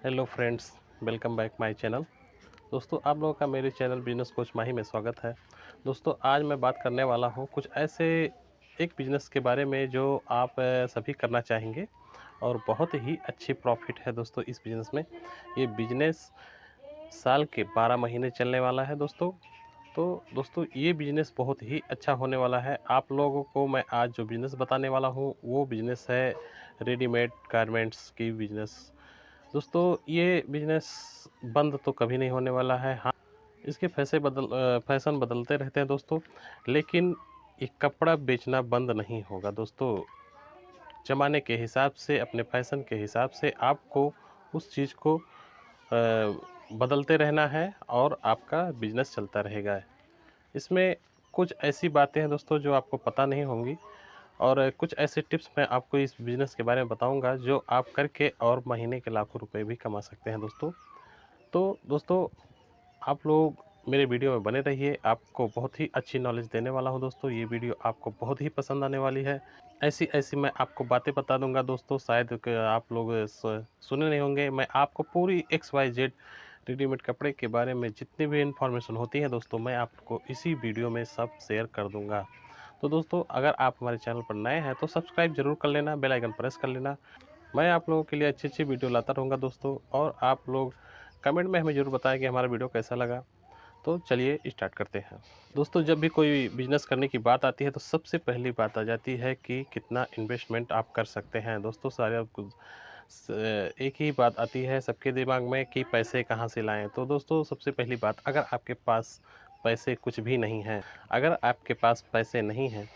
Hello friends, welcome back my channel. दोस्तों, आप लोगों का मेरे चैनल बिजनेस कोच माही में स्वागत है। दोस्तों, आज मैं बात करने वाला हूं कुछ ऐसे एक बिज़नेस के बारे में जो आप सभी करना चाहेंगे और बहुत ही अच्छी प्रॉफिट है दोस्तों इस बिज़नेस में। ये बिज़नेस साल के 12 महीने चलने वाला है दोस्तों। तो दोस्तों, ये बिज़नेस बहुत ही अच्छा होने वाला है। आप लोगों को मैं आज जो बिज़नेस बताने वाला हूँ वो बिज़नेस है रेडीमेड गारमेंट्स की बिज़नेस। दोस्तों, ये बिज़नेस बंद तो कभी नहीं होने वाला है। हाँ, इसके फैशन बदलते रहते हैं दोस्तों, लेकिन ये कपड़ा बेचना बंद नहीं होगा दोस्तों। ज़माने के हिसाब से, अपने फैशन के हिसाब से आपको उस चीज़ को बदलते रहना है और आपका बिज़नेस चलता रहेगा। इसमें कुछ ऐसी बातें हैं दोस्तों जो आपको पता नहीं होंगी और कुछ ऐसे टिप्स मैं आपको इस बिज़नेस के बारे में बताऊंगा जो आप करके और महीने के लाखों रुपए भी कमा सकते हैं दोस्तों। तो दोस्तों, आप लोग मेरे वीडियो में बने रहिए, आपको बहुत ही अच्छी नॉलेज देने वाला हूं दोस्तों। ये वीडियो आपको बहुत ही पसंद आने वाली है। ऐसी मैं आपको बातें बता दूंगा दोस्तों, शायद आप लोग सुने नहीं होंगे। मैं आपको पूरी XYZ रेडीमेड कपड़े के बारे में जितनी भी इंफॉर्मेशन होती है दोस्तों, मैं आपको इसी वीडियो में सब शेयर कर दूंगा। तो दोस्तों, अगर आप हमारे चैनल पर नए हैं तो सब्सक्राइब जरूर कर लेना, बेल आइकन प्रेस कर लेना। मैं आप लोगों के लिए अच्छी अच्छी वीडियो लाता रहूँगा दोस्तों, और आप लोग कमेंट में हमें ज़रूर बताएं कि हमारा वीडियो कैसा लगा। तो चलिए स्टार्ट करते हैं। दोस्तों, जब भी कोई बिजनेस करने की बात आती है तो सबसे पहली बात आ जाती है कि कितना इन्वेस्टमेंट आप कर सकते हैं दोस्तों। एक ही बात आती है सबके दिमाग में कि पैसे कहाँ से लाएं। तो दोस्तों, सबसे पहली बात, अगर आपके पास पैसे कुछ भी नहीं हैं, अगर आपके पास पैसे नहीं हैं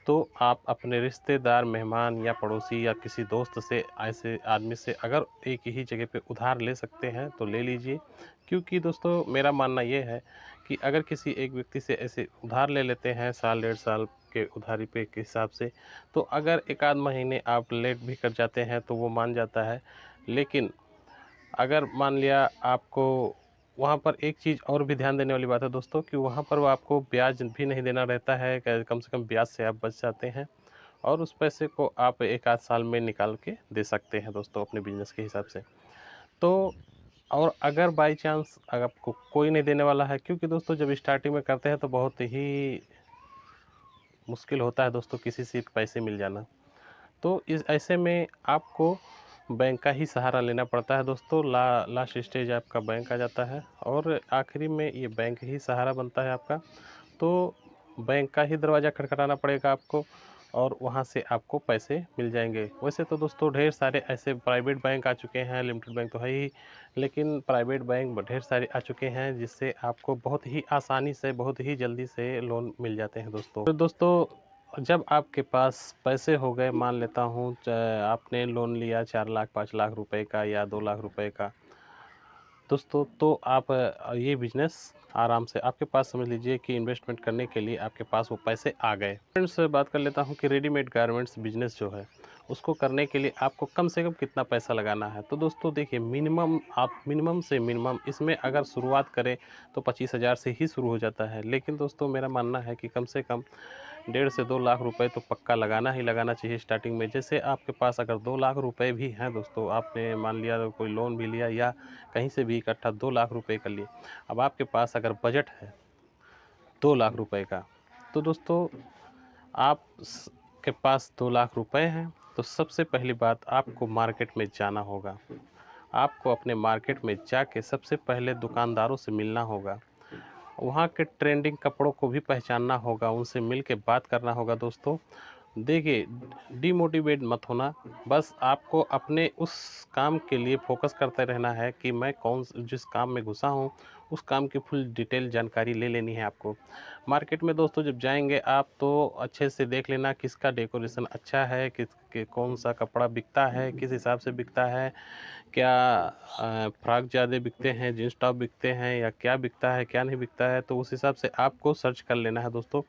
तो आप अपने रिश्तेदार, मेहमान या पड़ोसी या किसी दोस्त से, ऐसे आदमी से अगर एक ही जगह पे उधार ले सकते हैं तो ले लीजिए। क्योंकि दोस्तों, मेरा मानना ये है कि अगर किसी एक व्यक्ति से ऐसे उधार ले लेते हैं साल डेढ़ साल के उधारी पे के हिसाब से, तो अगर एक आध महीने आप लेट भी कर जाते हैं तो वो मान जाता है। लेकिन अगर मान लिया आपको, वहाँ पर एक चीज़ और भी ध्यान देने वाली बात है दोस्तों कि वहाँ पर वो आपको ब्याज भी नहीं देना रहता है। कम से कम ब्याज से आप बच जाते हैं और उस पैसे को आप एक आध साल में निकाल के दे सकते हैं दोस्तों अपने बिजनेस के हिसाब से। तो और अगर बाई चांस अगर आपको कोई नहीं देने वाला है, क्योंकि दोस्तों जब स्टार्टिंग में करते हैं तो बहुत ही मुश्किल होता है दोस्तों किसी से पैसे मिल जाना। तो इस ऐसे में आपको बैंक का ही सहारा लेना पड़ता है दोस्तों। लास्ट स्टेज आपका बैंक आ जाता है और आखिरी में ये बैंक ही सहारा बनता है आपका। तो बैंक का ही दरवाज़ा खटखटाना पड़ेगा आपको और वहाँ से आपको पैसे मिल जाएंगे। वैसे तो दोस्तों ढेर सारे ऐसे प्राइवेट बैंक आ चुके हैं, लिमिटेड बैंक तो है ही, लेकिन प्राइवेट बैंक ढेर सारे आ चुके हैं जिससे आपको बहुत ही आसानी से, बहुत ही जल्दी से लोन मिल जाते हैं दोस्तों। तो दोस्तों, जब आपके पास पैसे हो गए, मान लेता हूँ आपने लोन लिया 4 लाख 5 लाख रुपए का या 2 लाख रुपए का दोस्तों, तो आप ये बिज़नेस आराम से आपके पास, समझ लीजिए कि इन्वेस्टमेंट करने के लिए आपके पास वो पैसे आ गए। फ्रेंड्स, बात कर लेता हूँ कि रेडीमेड गारमेंट्स बिज़नेस जो है उसको करने के लिए आपको कम से कम कितना पैसा लगाना है। तो दोस्तों देखिए, मिनिमम से मिनिमम इसमें अगर शुरुआत करें तो 25,000 से ही शुरू हो जाता है। लेकिन दोस्तों, मेरा मानना है कि कम से कम 1.5 से 2 लाख रुपए तो पक्का लगाना ही लगाना चाहिए स्टार्टिंग में। जैसे आपके पास अगर 2 लाख रुपए भी हैं दोस्तों, आपने मान लिया कोई लोन भी लिया या कहीं से भी इकट्ठा 2 लाख रुपए कर लिए, अब आपके पास अगर बजट है 2 लाख रुपए का, तो दोस्तों के पास 2 लाख रुपए हैं, तो सबसे पहली बात, आपको मार्केट में जाना होगा। आपको अपने मार्केट में जाके सबसे पहले दुकानदारों से मिलना होगा, वहाँ के ट्रेंडिंग कपड़ों को भी पहचानना होगा, उनसे मिल के बात करना होगा दोस्तों। देखिए, डिमोटिवेट मत होना, बस आपको अपने उस काम के लिए फोकस करते रहना है कि मैं जिस काम में घुसा हूँ उस काम की फुल डिटेल जानकारी ले लेनी है आपको। मार्केट में दोस्तों जब जाएंगे आप तो अच्छे से देख लेना किसका डेकोरेशन अच्छा है, कौन सा कपड़ा बिकता है, किस हिसाब से बिकता है, क्या फ्रॉक ज़्यादा बिकते हैं, जींस टॉप बिकते हैं, या क्या बिकता है क्या नहीं बिकता है। तो उस हिसाब से आपको सर्च कर लेना है दोस्तों।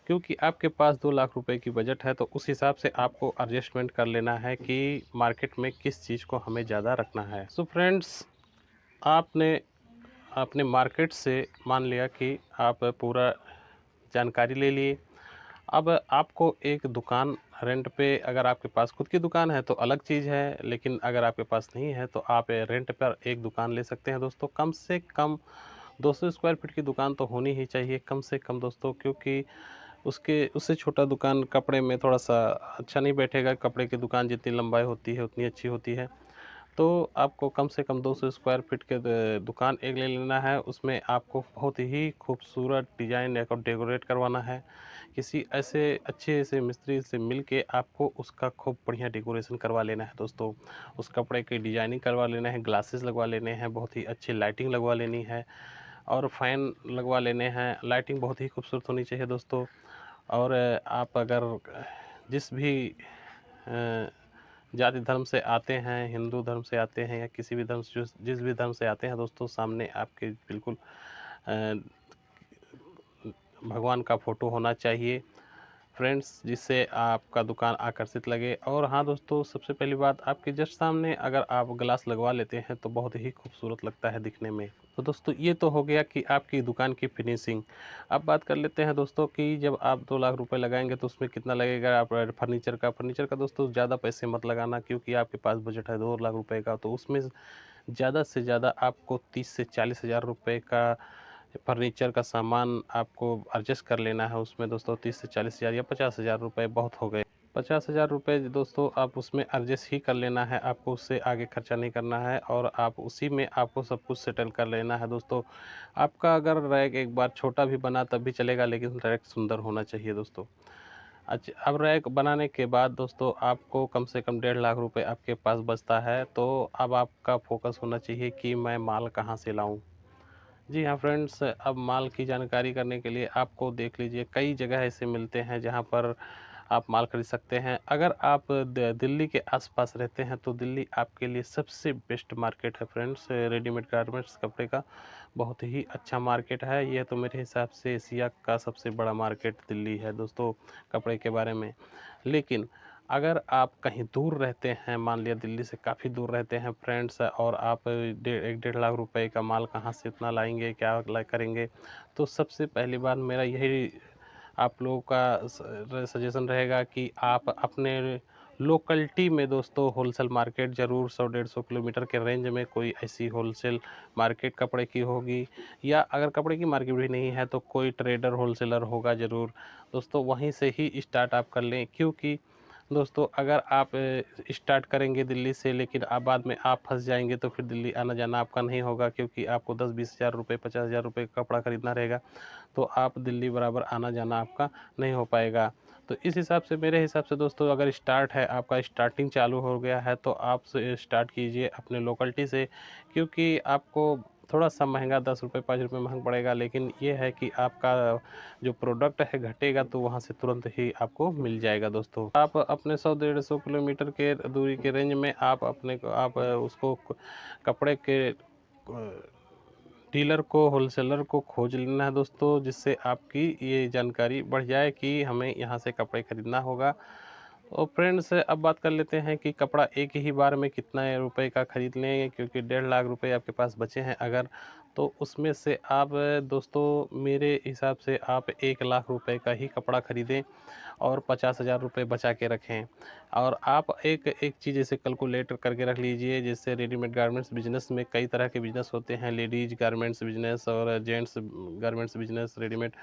क्योंकि आपके पास 2 लाख रुपए की बजट है तो उस हिसाब से आपको एडजस्टमेंट कर लेना है कि मार्केट में किस चीज़ को हमें ज़्यादा रखना है। सो फ्रेंड्स, आपने अपने मार्केट से मान लिया कि आप पूरा जानकारी ले लिए, अब आपको एक दुकान रेंट पे, अगर आपके पास खुद की दुकान है तो अलग चीज़ है, लेकिन अगर आपके पास नहीं है तो आप रेंट पर एक दुकान ले सकते हैं दोस्तों। कम से कम 200 स्क्वायर फीट की दुकान तो होनी ही चाहिए कम से कम दोस्तों, क्योंकि उसके उससे छोटा दुकान कपड़े में थोड़ा-सा अच्छा नहीं बैठेगा। कपड़े की दुकान जितनी लंबाई होती है उतनी अच्छी होती है। तो आपको कम से कम 200 स्क्वायर फीट के दुकान एक ले लेना है। उसमें आपको बहुत ही खूबसूरत डिज़ाइन या डेकोरेट करवाना है। किसी ऐसे अच्छे से मिस्त्री से मिल के आपको उसका खूब बढ़िया डेकोरेशन करवा लेना है दोस्तों। उस कपड़े की डिज़ाइनिंग करवा लेना है, ग्लासेस लगवा लेने हैं, बहुत ही अच्छी लाइटिंग लगवा लेनी है और फ़ैन लगवा लेने हैं। लाइटिंग बहुत ही खूबसूरत होनी चाहिए दोस्तों। और आप अगर जिस भी अ, जाति धर्म से आते हैं, हिंदू धर्म से आते हैं या किसी भी धर्म से, जिस भी धर्म से आते हैं दोस्तों, सामने आपके बिल्कुल अ, भगवान का फ़ोटो होना चाहिए फ्रेंड्स, जिससे आपका दुकान आकर्षित लगे। और हाँ दोस्तों, सबसे पहली बात, आपके जस्ट सामने अगर आप ग्लास लगवा लेते हैं तो बहुत ही खूबसूरत लगता है दिखने में। तो दोस्तों ये तो हो गया कि आपकी दुकान की फिनिशिंग। अब बात कर लेते हैं दोस्तों कि जब आप 2 लाख रुपए लगाएँगे तो उसमें कितना लगेगा। आप फर्नीचर का दोस्तों ज़्यादा पैसे मत लगाना, क्योंकि आपके पास बजट है 2 लाख रुपए का, तो उसमें ज़्यादा से ज़्यादा आपको 30 से 40 हज़ार रुपए का फर्नीचर का सामान आपको एडजस्ट कर लेना है उसमें दोस्तों। 30 से 40 हज़ार या 50 हज़ार रुपये बहुत हो गए। 50 हज़ार रुपये दोस्तों आप उसमें एडजस्ट ही कर लेना है, आपको उससे आगे खर्चा नहीं करना है और आप उसी में आपको सब कुछ सेटल कर लेना है दोस्तों। आपका अगर रैक एक बार छोटा भी बना तब भी चलेगा, लेकिन रैक सुंदर होना चाहिए दोस्तों। अच्छा, अब रैक बनाने के बाद दोस्तों आपको कम से कम 1.5 लाख रुपए आपके पास बचता है, तो अब आपका फ़ोकस होना चाहिए कि मैं माल कहाँ से लाऊँ? जी हाँ फ्रेंड्स, अब माल की जानकारी करने के लिए आपको देख लीजिए, कई जगह ऐसे मिलते हैं जहाँ पर आप माल खरीद सकते हैं। अगर आप दिल्ली के आसपास रहते हैं तो दिल्ली आपके लिए सबसे बेस्ट मार्केट है फ्रेंड्स। रेडीमेड गारमेंट्स कपड़े का बहुत ही अच्छा मार्केट है। ये तो मेरे हिसाब से एशिया का सबसे बड़ा मार्केट दिल्ली है दोस्तों, कपड़े के बारे में। लेकिन अगर आप कहीं दूर रहते हैं, मान लिया दिल्ली से काफ़ी दूर रहते हैं फ्रेंड्स, और आप 1.5 लाख रुपए का माल कहाँ से इतना लाएँगे, क्या करेंगे? तो सबसे पहली बात मेरा यही आप लोगों का सजेशन रहेगा कि आप अपने लोकलिटी में दोस्तों होलसेल मार्केट ज़रूर 100-150 किलोमीटर के रेंज में कोई ऐसी होलसेल मार्केट कपड़े की होगी, या अगर कपड़े की मार्केट भी नहीं है तो कोई ट्रेडर होलसेलर होगा ज़रूर दोस्तों, वहीं से ही स्टार्ट आप कर लें। क्योंकि दोस्तों अगर आप स्टार्ट करेंगे दिल्ली से, लेकिन आप बाद में आप फँस जाएँगे तो फिर दिल्ली आना-जाना आपका नहीं होगा, क्योंकि आपको 10-20 हज़ार रुपए, 50 हज़ार रुपए का कपड़ा खरीदना रहेगा, तो आप दिल्ली बराबर आना-जाना आपका नहीं हो पाएगा। तो इस हिसाब से, मेरे हिसाब से दोस्तों, अगर स्टार्ट है आपका, स्टार्टिंग चालू हो गया है, तो आप स्टार्ट कीजिए अपने लोकेलिटी से, क्योंकि आपको थोड़ा-सा महँगा ₹10 ₹5 महँगा पड़ेगा, लेकिन ये है कि आपका जो प्रोडक्ट है घटेगा तो वहाँ से तुरंत ही आपको मिल जाएगा दोस्तों। आप अपने 100-150 किलोमीटर के दूरी के रेंज में आप अपने को आप उसको कपड़े के डीलर को, होलसेलर को खोज लेना है दोस्तों, जिससे आपकी ये जानकारी बढ़ जाए कि हमें यहाँ से कपड़े खरीदना होगा। और फ्रेंड्स अब बात कर लेते हैं कि कपड़ा एक ही बार में कितना रुपए का खरीद लें, क्योंकि 1.5 लाख रुपए आपके पास बचे हैं अगर, तो उसमें से आप दोस्तों मेरे हिसाब से आप 1 लाख रुपए का ही कपड़ा खरीदें और 50 हज़ार रुपये बचा के रखें। और आप एक एक चीज़ जैसे कैलकुलेटर करके रख लीजिए, जैसे रेडीमेड गारमेंट्स बिज़नेस में कई तरह के बिज़नेस होते हैं, लेडीज़ गारमेंट्स बिज़नेस और जेंट्स गारमेंट्स बिज़नेस रेडीमेड।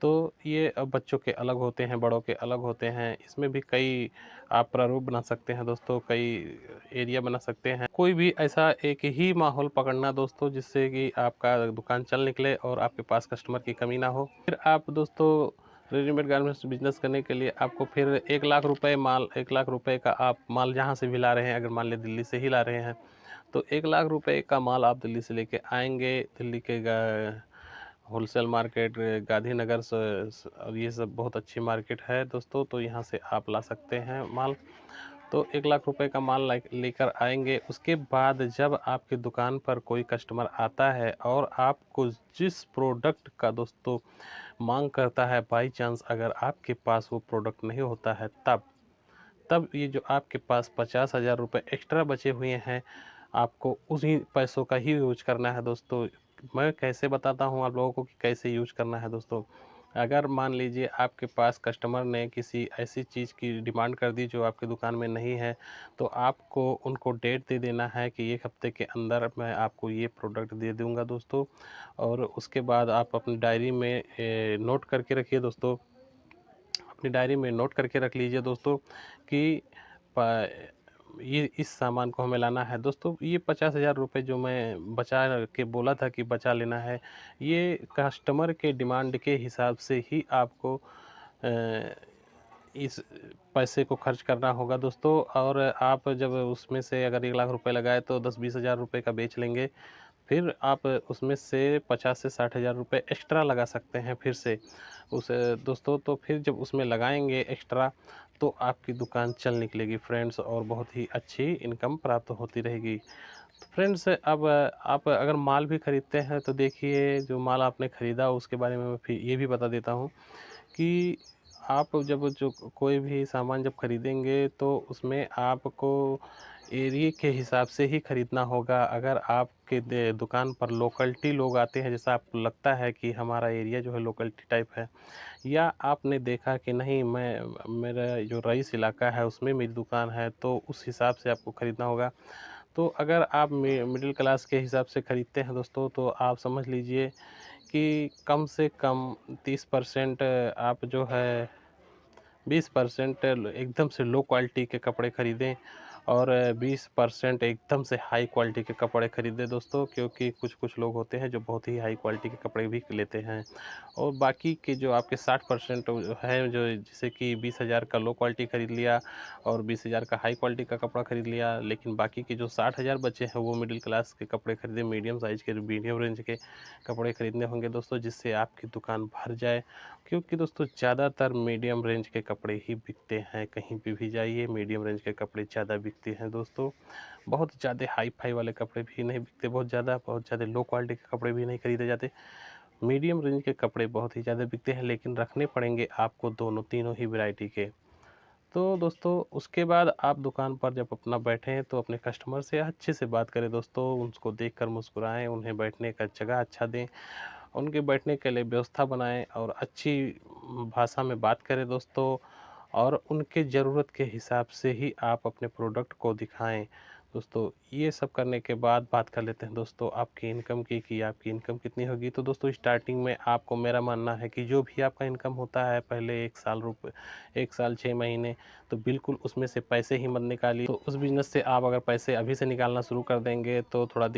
तो ये बच्चों के अलग होते हैं, बड़ों के अलग होते हैं। इसमें भी कई आप प्रारूप बना सकते हैं दोस्तों, कई एरिया बना सकते हैं। कोई भी ऐसा एक ही माहौल पकड़ना दोस्तों, जिससे कि आपका दुकान चल निकले और आपके पास कस्टमर की कमी ना हो। फिर आप दोस्तों रेडीमेड गारमेंट्स बिज़नेस करने के लिए आपको फिर 1 लाख रुपए माल, 1 लाख रुपए का आप माल जहाँ से भी ला रहे हैं, अगर मान लें दिल्ली से ही ला रहे हैं, तो 1 लाख रुपए का माल आप दिल्ली से लेके आएँगे। दिल्ली के होलसेल मार्केट गांधीनगर और ये सब बहुत अच्छी मार्केट है दोस्तों, तो यहाँ से आप ला सकते हैं माल। तो 1 लाख रुपए का माल लेकर आएँगे। उसके बाद जब आपकी दुकान पर कोई कस्टमर आता है और आपको जिस प्रोडक्ट का दोस्तों माँग करता है, बाई चांस अगर आपके पास वो प्रोडक्ट नहीं होता है, तब ये जो आपके पास 50 हज़ार रुपये एक्स्ट्रा बचे हुए हैं, आपको उन्हीं पैसों का ही यूज़ करना है दोस्तों। मैं कैसे बताता हूँ आप लोगों को कि कैसे यूज़ करना है दोस्तों। अगर मान लीजिए आपके पास कस्टमर ने किसी ऐसी चीज़ की डिमांड कर दी जो आपकी दुकान में नहीं है, तो आपको उनको डेट दे देना है कि 1 हफ़्ते के अंदर मैं आपको ये प्रोडक्ट दे दूँगा दोस्तों। और उसके बाद आप अपनी डायरी में नोट करके रखिए दोस्तों, अपनी डायरी में नोट करके रख लीजिए दोस्तों कि प ये इस सामान को हमें लाना है। दोस्तों ये 50,000 रुपए जो मैं बचा के बोला था कि बचा लेना है, ये कस्टमर के डिमांड के हिसाब से ही आपको अ, इस पैसे को खर्च करना होगा दोस्तों। और आप जब उसमें से अगर 1 लाख रुपए लगाए तो 10-20 हज़ार रुपए का बेच लेंगे। फिर आप उसमें से 50 से 60 हज़ार रुपए एक्स्ट्रा लगा सकते हैं फिर से उस दोस्तों। तो फिर जब उसमें लगाएँगे एक्स्ट्रा, तो आपकी दुकान चल निकलेगी फ्रेंड्स, और बहुत ही अच्छी इनकम प्राप्त होती रहेगी। तो फ्रेंड्स, अब आप अगर माल भी खरीदते हैं तो देखिए जो माल आपने खरीदा उसके बारे में मैं फिर ये भी बता देता हूँ कि आप जब जो कोई भी सामान जब खरीदेंगे तो उसमें आपको एरिये के हिसाब से ही खरीदना होगा। अगर आपके दुकान पर लोकलिटी लोग आते हैं, जैसा आपको लगता है कि हमारा एरिया जो है लोकलिटी टाइप है, या आपने देखा कि नहीं मैं मेरा जो रईस इलाका है उसमें मेरी दुकान है, तो उस हिसाब से आपको खरीदना होगा। तो अगर आप मिडिल क्लास के हिसाब से खरीदते हैं दोस्तों, तो आप समझ लीजिए कि कम से कम 30% आप जो है 20% एकदम से लो क्वालिटी के कपड़े खरीदें, और 20% एकदम से हाई क्वालिटी के कपड़े खरीदें दोस्तों, क्योंकि कुछ-कुछ लोग होते हैं जो बहुत ही हाई क्वालिटी के कपड़े भी लेते हैं। और बाकी के जो आपके 60% है, जो जैसे कि 20,000 का लो क्वालिटी खरीद लिया और 20,000 का हाई क्वालिटी का कपड़ा खरीद लिया, लेकिन बाकी के जो 60,000 बचे हैं वो मिडिल क्लास के कपड़े खरीदें, मीडियम साइज़ के, मीडियम रेंज के कपड़े खरीदने होंगे दोस्तों, जिससे आपकी दुकान भर जाए। क्योंकि दोस्तों ज़्यादातर मीडियम रेंज के कपड़े ही बिकते हैं, कहीं पे भी जाइए मीडियम रेंज के कपड़े ज़्यादा बिकते हैं दोस्तों। बहुत ज़्यादा हाई-फाई वाले कपड़े भी नहीं बिकते बहुत ज़्यादा लो क्वालिटी के कपड़े भी नहीं खरीदे जाते। मीडियम रेंज के कपड़े बहुत ही ज़्यादा बिकते हैं, लेकिन रखने पड़ेंगे आपको दोनों तीनों ही वैरायटी के। तो दोस्तों उसके बाद आप दुकान पर जब अपना बैठें तो अपने कस्टमर से अच्छे से बात करें दोस्तों, उनको देखकर मुस्कुराएँ, उन्हें बैठने का जगह अच्छा दें, उनके बैठने के लिए व्यवस्था बनाएँ और अच्छी भाषा में बात करें दोस्तों, और उनके ज़रूरत के हिसाब से ही आप अपने प्रोडक्ट को दिखाएँ। दोस्तों ये सब करने के बाद बात कर लेते हैं दोस्तों आपकी इनकम की, कि आपकी इनकम कितनी होगी। तो दोस्तों स्टार्टिंग में आपको, मेरा मानना है कि जो भी आपका इनकम होता है पहले 1 साल 1 साल 6 महीने, तो बिल्कुल उसमें से पैसे ही मत निकालिए। तो उस बिज़नेस से आप अगर पैसे अभी से निकालना शुरू कर देंगे तो थोड़ा